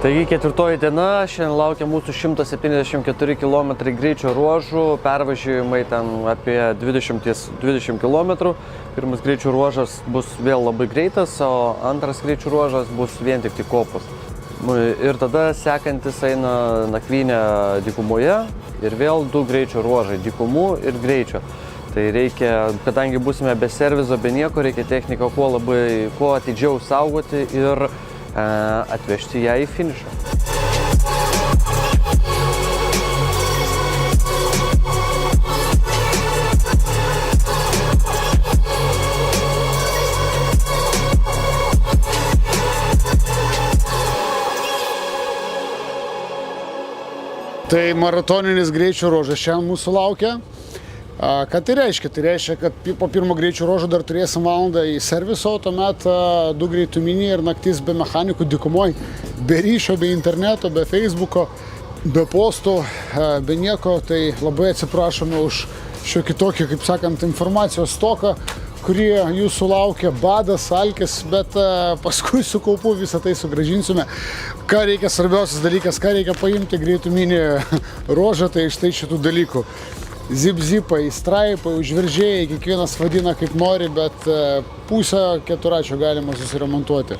Taigi ketvirtoji diena, šiandien laukia mūsų 174 km greičio ruožų, pervažiavimai ten apie 20 km. Pirmas greičio ruožas bus vėl labai greitas, o antras greičio ruožas bus vien tik kopos. Ir tada sekantis eina nakvynė dykumoje ir vėl du greičio ruožai – dykumų ir greičio. Tai reikia, kadangi būsime be servizo, be nieko, reikia techniką kuo atidžiau saugoti ir atvežti ją į finišą. Tai maratoninis greičio ruožas šiandien mūsų laukia. Ką tai reiškia? Tai reiškia, kad po pirmo greičio ruožo dar turėsim valandą į serviso, tuomet du greituminiai ir naktis be mechanikų dykumoj, be ryšio, be interneto, be Facebooko, be postų, be nieko. Tai labai atsiprašome už šiokį tokį, kaip sakant, informacijos stoką, kurie jūsų laukia, badas, alkis, bet paskui su kaupu visą tai sugrąžinsime. Ką reikia, svarbiausias dalykas, ką reikia paimti greituminį ruožą, tai štai šitų dalykų. Zip-zipai, straipai, užveržėjai, kiekvienas vadina kaip nori, bet pusę keturračio galima susiremontuoti.